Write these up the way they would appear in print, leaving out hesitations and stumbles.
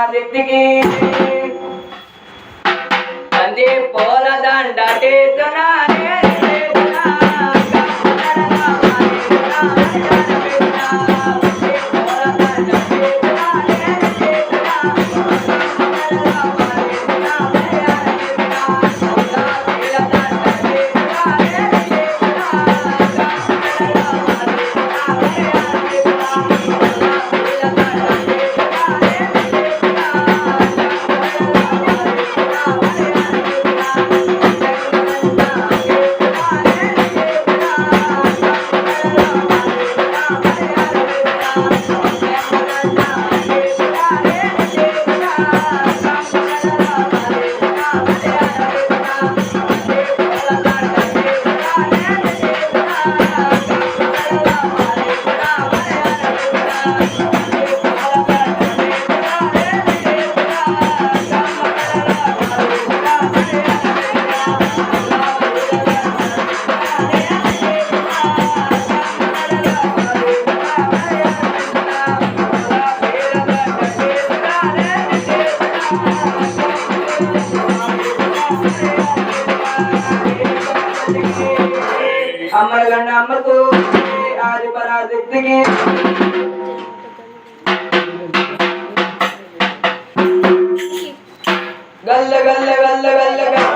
పరాశక్తికి తంది పూల దండ అమ్మలగండ అమ్మకు ఆది పరాశక్తికి గల్ల గల్ల గల్ల గల్ల గల్ల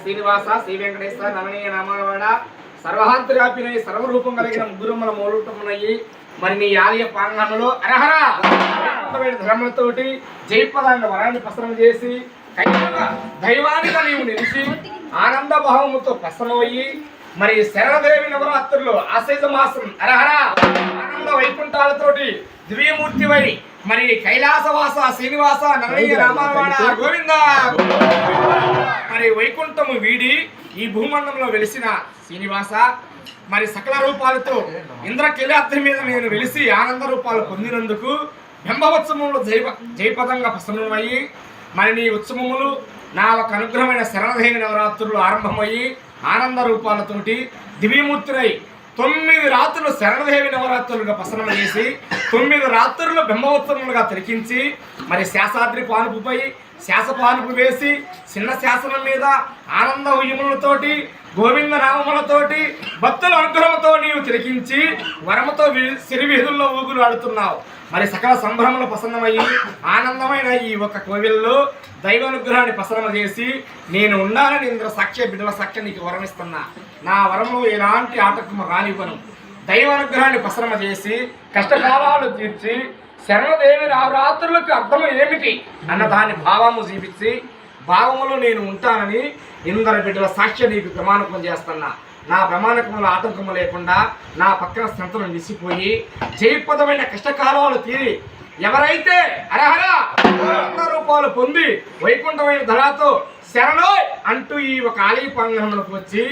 శ్రీనివాస శ్రీ వెంకటేశ్వర నమనీయ నామవాడ సర్వహాంతర్యాపినై సర్వరూపం కలిగిన ముగ్గురమ్మల మూలూటమునయ్యి మరి నీ ఆలయ ప్రాంగణంలో అరహర ధర్మలతోటి జయపదాన్ని వరాన్ని ప్రసరం చేసి దైవానిగా నీవు నిలిచి ఆనంద భావముతో ప్రసన్నమయ్యి మరి శరణదేవి నవరాత్రులు ఆశ్వేజ మాసం అరహర ఆనంద వైకుంఠాలతోటి దివ్యమూర్తివై మరి కైలాసవాస శ్రీనివాస నమనీయ రామవాడ గోవింద మరి వైకుంఠము వీడి ఈ భూమండంలో వెలిసిన శ్రీనివాస మరి సకల రూపాలతో ఇంద్రకిలాద్రి మీద నేను వెలిసి ఆనంద రూపాలు పొందినందుకు బ్రహ్మోత్సవంలో జయపదంగా ప్రసన్నమయ్యి మరి నీ ఉత్సవములు నా ఒక అనుగ్రహమైన శరణదేవి నవరాత్రులు ఆరంభమయ్యి ఆనంద రూపాలతోటి దివ్యమూర్తినై 9 రాత్రులు శరణదేవి నవరాత్రులుగా ప్రసన్నం చేసి 9 రాత్రులు బ్రహ్మోత్సవములుగా తిరిగించి మరి శాసాద్రి పానుపుపై శాసపానుపు వేసి చిన్న శాసనం మీద ఆనంద ఉయ్యములతోటి గోవింద నామములతోటి భక్తుల అనుగ్రహంతో నీవు తిరిగించి వరముతో సిరివీధుల్లో ఊగులు ఆడుతున్నావు మరి సకల సంభ్రమలు ప్రసన్నమయ్యి ఆనందమైన ఈ ఒక కోవిల్లో దైవానుగ్రహాన్ని ప్రసన్న చేసి నేను ఉండాలని ఇంద్ర సాక్ష్య బిడ్డల సాక్ష్యం నీకు వరమిస్తున్నా నా వరము ఎలాంటి ఆటంకము రానివ్వను దైవానుగ్రహాన్ని ప్రసన్న చేసి కష్టకాలాలు తీర్చి శరణదేవి నవరాత్రులకు అర్థం ఏమిటి అన్న దాని భావము చూపించి భావములో నేను ఉంటానని ఇందరు బిడ్డల సాక్ష్యం నీకు ప్రమాణకం చేస్తున్నా నా ప్రమాణకముల ఆటంకము లేకుండా నా పక్కన సంతను నిలిచిపోయి జయపదమైన కష్టకాలాలు తీరి ఎవరైతే అరహర రూపాలు పొంది వైకుంఠమైన ధరాతో శరణో అంటూ ఈ ఒక ఆలయ ప్రాంగణంలోకి వచ్చి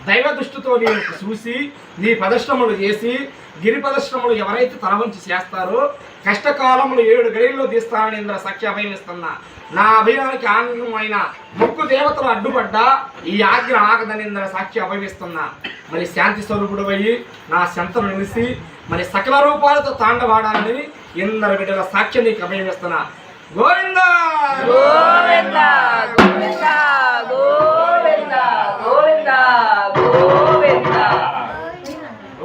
దైవ దృష్టితో నేను చూసి నీ ప్రదర్శనములు చేసి గిరి ప్రదర్శనములు ఎవరైతే తలవంచి చేస్తారో కష్టకాలములు 7 గడిల్లో తీస్తానని ఇంద్ర సాక్షి అభయమిస్తున్నా నా అభయానికి ఆనందమైన ముక్కు దేవతలు అడ్డుపడ్డా ఈ ఆజ్ఞ ఆగదని ఇంద్ర సాక్షి అభయమిస్తున్నా మరి శాంతి స్వరూపుడు అయ్యి నా శంతను నిలిసి మరి సకల రూపాలతో తాండవాడాలని ఇందరు బిడ్డల సాక్ష్యం నీకు అభయమిస్తున్నా గోవింద గోవింద గోవింద గోవింద గోవింద గోవింద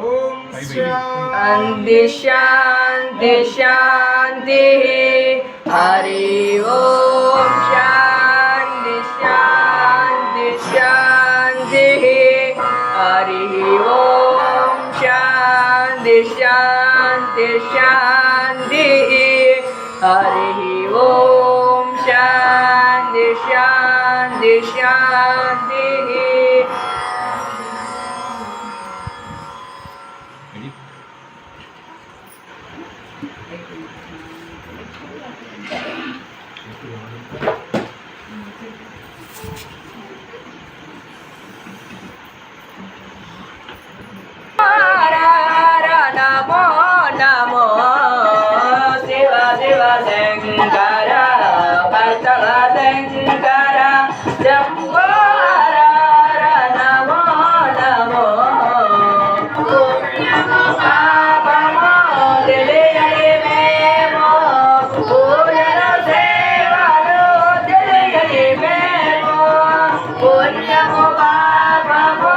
ఓం శాంతి శాంతి శాంతి హరి ఓం శాంతి శాంతి శాంతి హరి ఓం శాంతి శాంతి శాంతి హరి ఓం శాంతి శాంతి శాంతి నమో నమో శివ శివ శంకర భక్తవ శంకర శంభో హర హర నమో నమో పుణ్యము పాపము తెలియనివేమో పూజలు సేవలు తెలియనివేమో పుణ్యము పాపము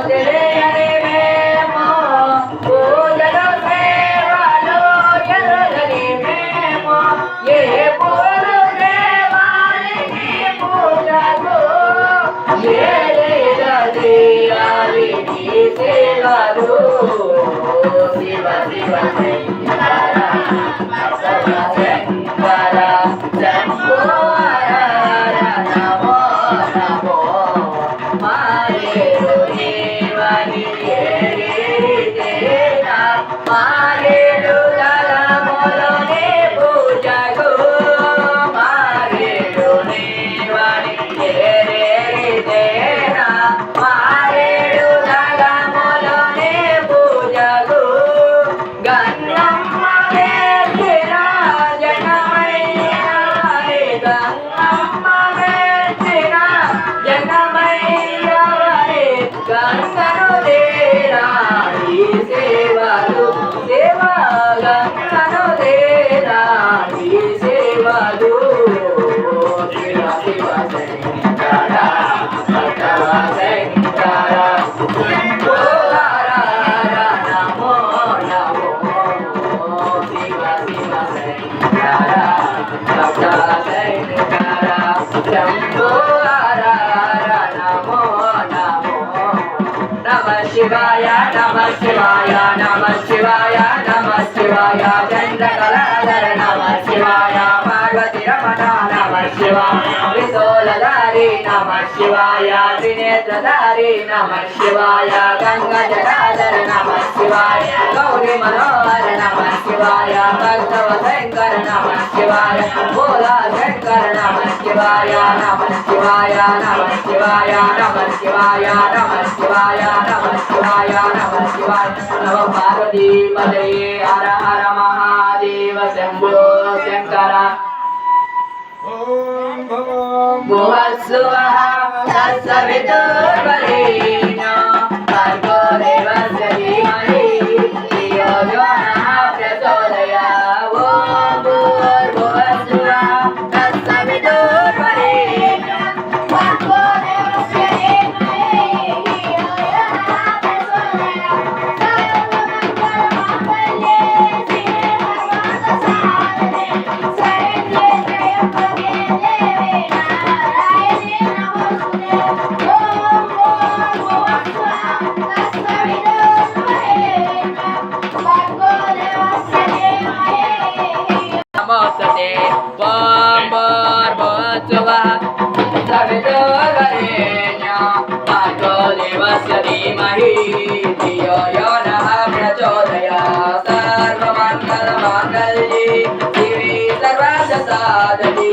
తెలియనివేమో పూజలు సేవలు ఎరగనివేమో ఏ పూలు దేవానికి పూజలు ఏ చేయాలి నీ సేవలు శివ శివ శంకర శంకర శంభో హర హర నమో నమో మారేరు దేవని ఏరిదేనా మారేరు గలములోనే పూజకు మారేరు దేవని ఏరిదేనా మారేడు గలములోనే పూజకు గంగమ్మ వేసిన జగమయ్యవరే గంగమ్మ వేసిన జగమయ్యవరే గంగను దేరా ఈ సేవలు దేవ గంగను దేరా ఈ సేవలు శివ శివ శంకర శంకర శంకర శంభో హర హర నమో నమో శివ శివ శంకర శంకర శంకర శంభో హర హర నమో నమో నమ శివాయ నమ శివాయ నమ శివాయ నమ శివాయ చంద్రకళాధర నమ శివాయ పార్వతి రమణ నమ శివాయ త్రిశూలధారి నమ శివాయ త్రినేత్రధారి నమ శివాయ గంగజటాధర నమ శివాయ గౌరీ మనోహర నమ శివాయ భక్తవ శంకర నమ శివాయ భోలా శంకర నమ శివాయ నమ శివాయ నమ శివాయ నమ శివాయ నమ శివాయ నమ శివాయ నమ శివాయ నమ పార్వతీ పదయే హర హర మహాదేవ శంభో శంకర ఓం భగో భువస్సువః తత్సవితుర్వరేण्यं भर्गो देवस्य धीमहि धियो यो नः प्रचोदयात् ॐ भूर्भुवस्सुवः तत्सवितुर्वरेण्यं भर्गो देवस्य धीमहि धियो यो नः प्रचोदयात् सर्वमङ्गलमाङ्गल्ये शिवे सर्वार्थसाधके शरण्ये त्र्यम्बके देवी नारायणे नमोस्तुते ॐ भूर्भुवस्सुवः तत्सवितुर्वरेण्यं भर्गो देवस्य धीमहि नमोस्तुते ॐ भूर्भुवस्सुवः तत्सवितुर्वरेण्यं भर्गो देवस्य धीमहि धियो यो नः प्रचोदयात् सर्वमङ्गलमाङ्गल्ये शिवे सर्वार्थसाधके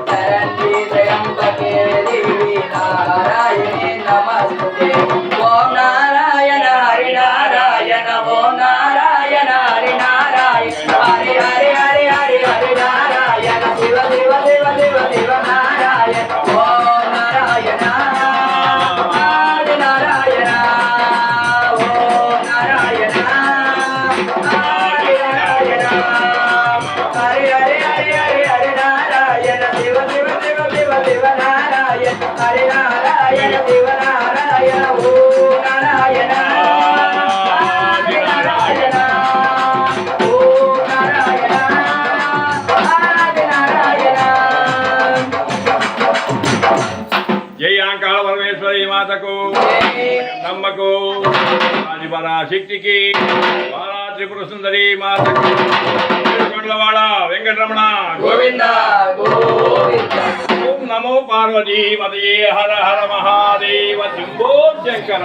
शरण्ये त्र्यम्बके देवी नारायणे नमोस्तुते ॐ नारायण हरि नारायण ॐ नारायण हरि नारायण हरि हरि हरि हरि हरि नारायण शिव शिव शिव शिव शिव नारायण ॐ नारायण हरि नारायण ॐ नारायण हरि नारायण हरि हरि हरि हरि हरि नारायण शिव शिव शिव शिव शिव नारायण हरि नारायण शिव नारायण ॐ नारायण हरि नारायण ॐ नारायण हरि नारायण జై అంకాళ పరమేశ్వరి మాతకు నమ్మకు ఆదిపరా శక్తికి బాలా త్రిపుర సుందరి మాతకు కొండలవాడ వెంకటరమణ గోవింద గోవింద ఓం నమో పార్వతీ మదయే హర హర మహాదేవ శంభో శంకర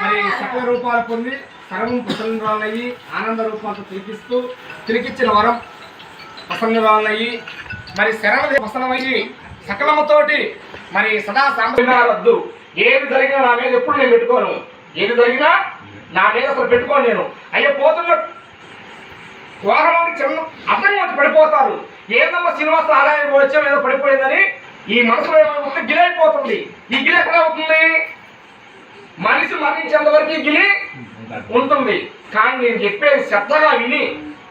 మరి సకల రూపాలు పొంది సర్వం ప్రసన్నురాలయ్యి ఆనంద రూపాలతో తిరిగిచ్చిన వరం ప్రసన్నురాలయ్యి మరి శరణి ప్రసన్నమయ్యి సకలముతోటి మరి సదా సాంబద్దు ఏది జరిగినా నా మీద ఎప్పుడు నేను పెట్టుకోను, ఏది జరిగినా నా మీద అసలు పెట్టుకోను నేను. అయ్యో పోతున్న వాహనానికి చిన్న అర్థం వచ్చి పడిపోతారు. ఏదమ్మా శ్రీనివాస ఆలయానికి వచ్చాం ఏదో పడిపోయిందని ఈ మనసులో ఏమైనా గిలైపోతుంది. ఈ గిలి ఎక్కడ అవుతుంది? మనిషి మరణించేంత వరకు ఈ గిలి ఉంటుంది. కానీ నేను చెప్పేది శ్రద్ధగా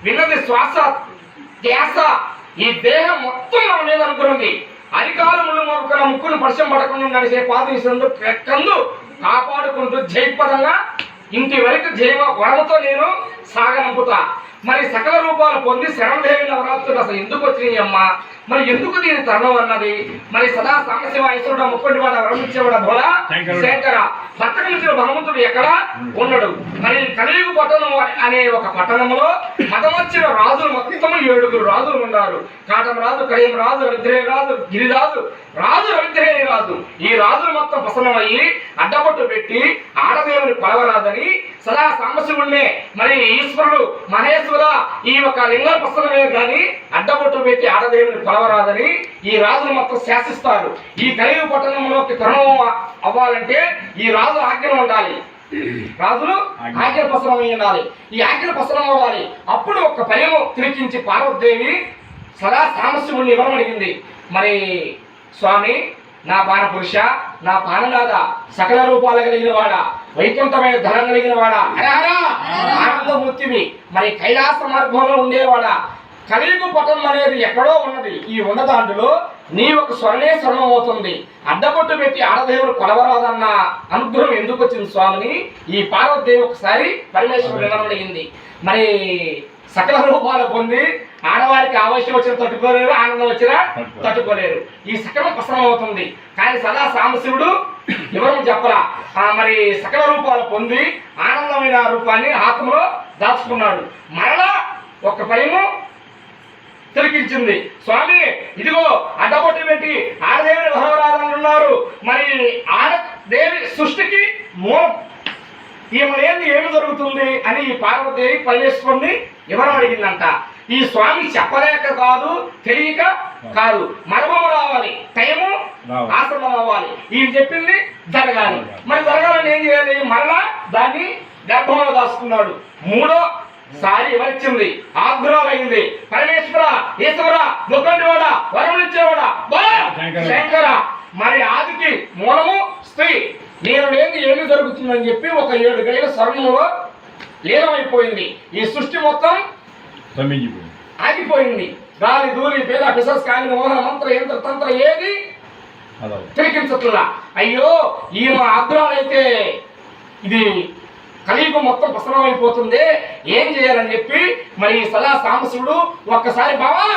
విన్నది శ్వాస ధ్యాస ఈ దేహం మొత్తం మన మీద అనుకున్నది. అధికారులు మొక్కున ముక్కును పరిచయం పడకుండా నడిచే పాదవిషయంలో రెక్కందు కాపాడుకుంటూ జయపదంగా ఇంటి వరకు జైవ వరముతో నేను సాగనంపుతా. మరి సకల రూపాలు పొంది శరణదేవి నవరాత్రులు అసలు ఎందుకు వచ్చినాయి అమ్మా? మరి ఎందుకు దీని తరుణం అన్నది? మరి సదా సాంబశివ ఈశ్వరుడు ముక్కంటి వాడు వరమిచ్చేవాడ భోలా శంకర భక్తుడిచ్చిన భగవంతుడు ఎక్కడ ఉండడు. మరి కలియుగ పట్టణం అనే ఒక పట్టణంలో మతమొచ్చిన రాజులు మొత్తం 7 రాజులు ఉన్నారు. కాటం రాజు, కడియం రాజు, రవిద్రేయ రాజు, గిరిరాజు, రవిద్రేయ రాజు. ఈ రాజులు మొత్తం ప్రసన్నమయ్యి అడ్డపట్టు పెట్టి ఆడదేవుని కొలవరాదని సదా సాంబశివుణ్ణే మరి ఈశ్వరుడు మహేశ్వర ఈ ఒక లింగ ప్రసన్నమే కానీ అడ్డపట్టు పెట్టి ఆడదేవుని కొలవరాదని ఈ రాజులు మొత్తం శాసిస్తారు. ఈ కలియుగ పట్టణంలోకి తరుణం అవ్వాలంటే ఈ రాజు ఆజ్ఞ ఉండాలి. రాజులు ఆజ్ఞ ప్రసరం ఉండాలి. ఈ ఆజ్ఞ ప్రసరం అవ్వాలి. అప్పుడు ఒక పరిము తిరిగించి పార్వతీదేవి సదా సాంబశివుణ్ణి ఇవ్వడం అడిగింది. మరి స్వామి నా పాన పురుష, నా పాననాథ, సకల రూపాలు కలిగిన వాడ, వైకుంఠమైన ధనం కలిగిన వాడ, ఆనందమూర్తివి, మరి కైలాస మార్గంలో ఉండేవాడా, కలియుగ పటం అనేది ఎక్కడో ఉన్నది. ఈ ఉన్న దాంట్లో నీ ఒక స్వర్ణే స్వర్ణం అవుతుంది. అడ్డపట్టు పెట్టి ఆడదేవుడు కొలవరాదన్న అనుగ్రహం ఎందుకు వచ్చింది స్వామిని ఈ పార్వతీదేవి ఒకసారి పరమేశ్వరుడు వినమడిగింది. మరి సకల రూపాలు పొంది ఆడవారికి ఆవశ్యం వచ్చిన తట్టుకోలేరు, ఆనందం వచ్చినా తట్టుకోలేరు. ఈ సకలం ప్రసన్నం అవుతుంది. కానీ సదా సాంబశివుడు ఎవరు చెప్పరా. మరి సకల రూపాలు పొంది ఆనందమైన రూపాన్ని ఆత్మలో దాచుకున్నాడు. మరలా ఒక భయము తిరిగించింది. స్వామి ఇదిగో అడ్డపట్టు పెట్టి ఆడదేవిని భగవరాధనున్నారు. మరి ఆడదేవి సృష్టికి మూలం ఈమె ఏమి జరుగుతుంది అని ఈ పార్వతీదేవి పరమేశ్వరుని ఎవరు అడిగిందంట. ఈ స్వామి చెప్పలేక కాదు, తెలియక కాదు, మర్మము రావాలి, టైము ఆశ్రమం అవ్వాలి. ఈయన చెప్పింది జరగాలి. మరి జరగాలని ఏం చేయాలి? మరలా దాన్ని గర్భంలో దాచుకున్నాడు. మూడో సారి ఎవరిచ్చింది? ఆగ్రహం అయింది. పరమేశ్వర, ఈశ్వర, ముఖండివాడ, వరములిచ్చేవాడ శంకర. మరి ఆదికి మూలము స్త్రీ. నేను లేని ఏమి జరుగుతుందని చెప్పి ఒక 7 గడియల స్వర్ణంలో లీనమైపోయింది. ఈ సృష్టి మొత్తం ఆగిపోయింది. గాలి ధూళి పేద పిసస్ కాని మోహన మంత్ర యంత్ర తంత్ర ఏది తిరిగించట్లా. అయ్యో ఈమె ఆగ్రహాలైతే ఇది కలియుగం మొత్తం ప్రసన్నమైపోతుంది, ఏం చేయాలని చెప్పి మరి సదా సాంబశివుడు ఒక్కసారి బావా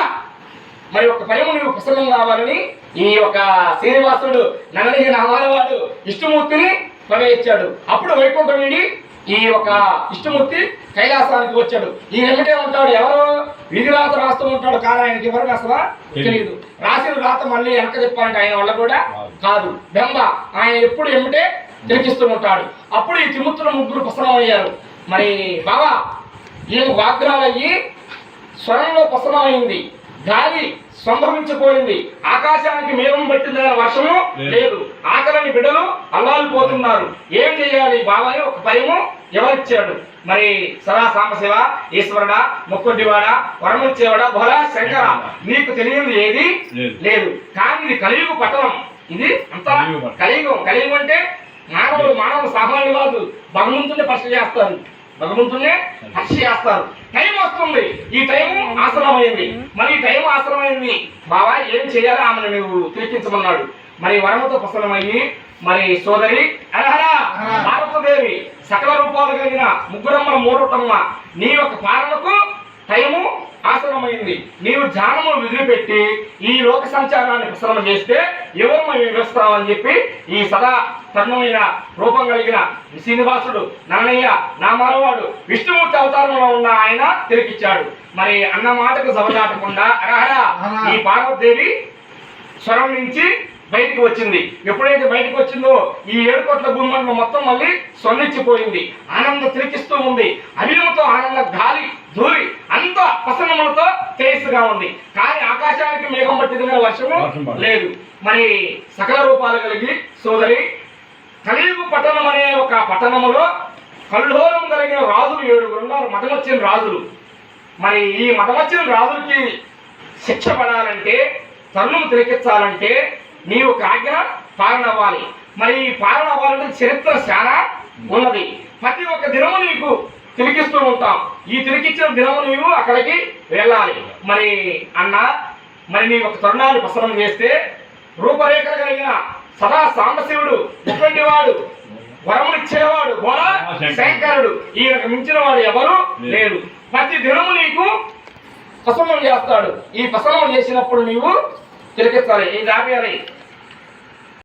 మరి ఒక పరిము నువ్వు ప్రసన్నం కావాలని ఈ యొక్క శ్రీనివాసుడు నన్నని నామాలవాడు విష్ణుమూర్తిని ప్రవేశించాడు. అప్పుడు వైకుంఠం వీడి ఈ యొక్క విష్ణుమూర్తి కైలాసానికి వచ్చాడు. ఈయన ఏమిటే ఉంటాడు? ఎవరు విధి రాత రాస్తూ ఉంటాడు. కానీ ఆయనకి ఎవరు అసలు తెలియదు. రాసిన రాత మళ్ళీ వెనక చెప్పాలంటే ఆయన వల్ల కూడా కాదు. బెంబ ఆయన ఎప్పుడు ఏమిటే తిరిగిస్తూ ఉంటాడు. అప్పుడు ఈ త్రిమూర్తుల ముగ్గురు ప్రసన్నమయ్యారు. మరి బావా ఈయన వాగ్దాలయ్యి స్వరంలో ప్రసన్నమైంది. గాలి సంభవించిపోయింది. ఆకాశానికి మేఘం పట్టింది, వర్షము లేదు. ఆకలిని బిడ్డలు అల్లాలిపోతున్నారు. ఏం చేయాలి బాబాయ్? ఒక భయము ఎవరిచ్చాడు? మరి సదా సాంబశివ, ఈశ్వరుడా, ముక్కుంటివాడ, వరమిచ్చేవాడ, భోలా శంకర, నీకు తెలియదు ఏది లేదు. కానీ ఇది కలియుగ పట్టణం. ఇది అంతా కలియుగం. కలియుగం అంటే మానవులు సామాన్యులు కాదు. భగవంతుని పరిచయం చేస్తారు, భగవంతునే హర్ష చేస్తారు. టైం వస్తుంది. ఈ టైం ఆశ్రమైంది. మరి ఈ టైం ఆశ్రమైంది బాబా ఏం చేయాలో ఆమెను నువ్వు తిరిగించమన్నాడు. మరి వరముతో ప్రసన్నమయ్యి మరి సోదరి అరహరా పార్వతీదేవి సకల రూపాలు కలిగిన ముగ్గురమ్మల మూడటమ్మ నీ యొక్క పాలనకు టైము ఆశ్రమైంది. నీవు ధ్యానము విదిలిపెట్టి ఈ లోక సంచారాన్ని ప్రసరణ చేస్తే ఎవరు మేము వివరిస్తామని చెప్పి ఈ సదా తరుణమైన రూపం కలిగిన శ్రీనివాసుడు నన్నయ్య నామాలవాడు విష్ణుమూర్తి అవతారంలో ఉన్న ఆయన తిరిగిచ్చాడు. మరి అన్న మాటకు జవదాటకుండా అరహరా ఈ పార్వతీదేవి స్వరం నుంచి బయటికి వచ్చింది. ఎప్పుడైతే బయటకు వచ్చిందో ఈ 7 కోట్ల భూమండలం మొత్తం మళ్ళీ సొన్నిచ్చిపోయింది. ఆనందం తిరిగిస్తూ ఉంది. అభినముతో ఆనంద గాలి ధూళి అంతా పసనములతో తేజస్సుగా ఉంది. కానీ ఆకాశానికి మేఘం పట్టిన వర్షము లేదు. మరి సకల రూపాలు కలిగి సోదరి కలియుగు పట్టణం అనే ఒక పట్టణములో కల్లోలం కలిగిన రాజులు 7 ఉన్నారు. మతమొచ్చిన రాజులు. మరి ఈ మతమొచ్చిన రాజులకి శిక్ష పడాలంటే తరుణం తిరిగించాలంటే నీవు ఒక ఆజ్ఞ పాలన అవ్వాలి. మరి ఈ పాలన అవ్వాలంటే చరిత్ర చాలా ఉన్నది. ప్రతి ఒక్క దినము నీకు తిరిగిస్తూ ఉంటాం. ఈ తిరిగిచ్చిన దినము నీవు అక్కడికి వెళ్ళాలి. మరి అన్న మరి నీ ఒక తరుణాన్ని ప్రసరం చేస్తే రూపరేఖలు కలిగిన సదా సాంబశివుడు ముప్పండి వాడు వరమునిచ్చేవాడు బోల శంకరుడు ఈయనకు మించిన వాడు ఎవరు లేరు. ప్రతి దినము నీకు ప్రసన్నం చేస్తాడు. ఈ ప్రసన్నం చేసినప్పుడు నీవు తిరిగిస్తాడు. ఈ రాబేయాలి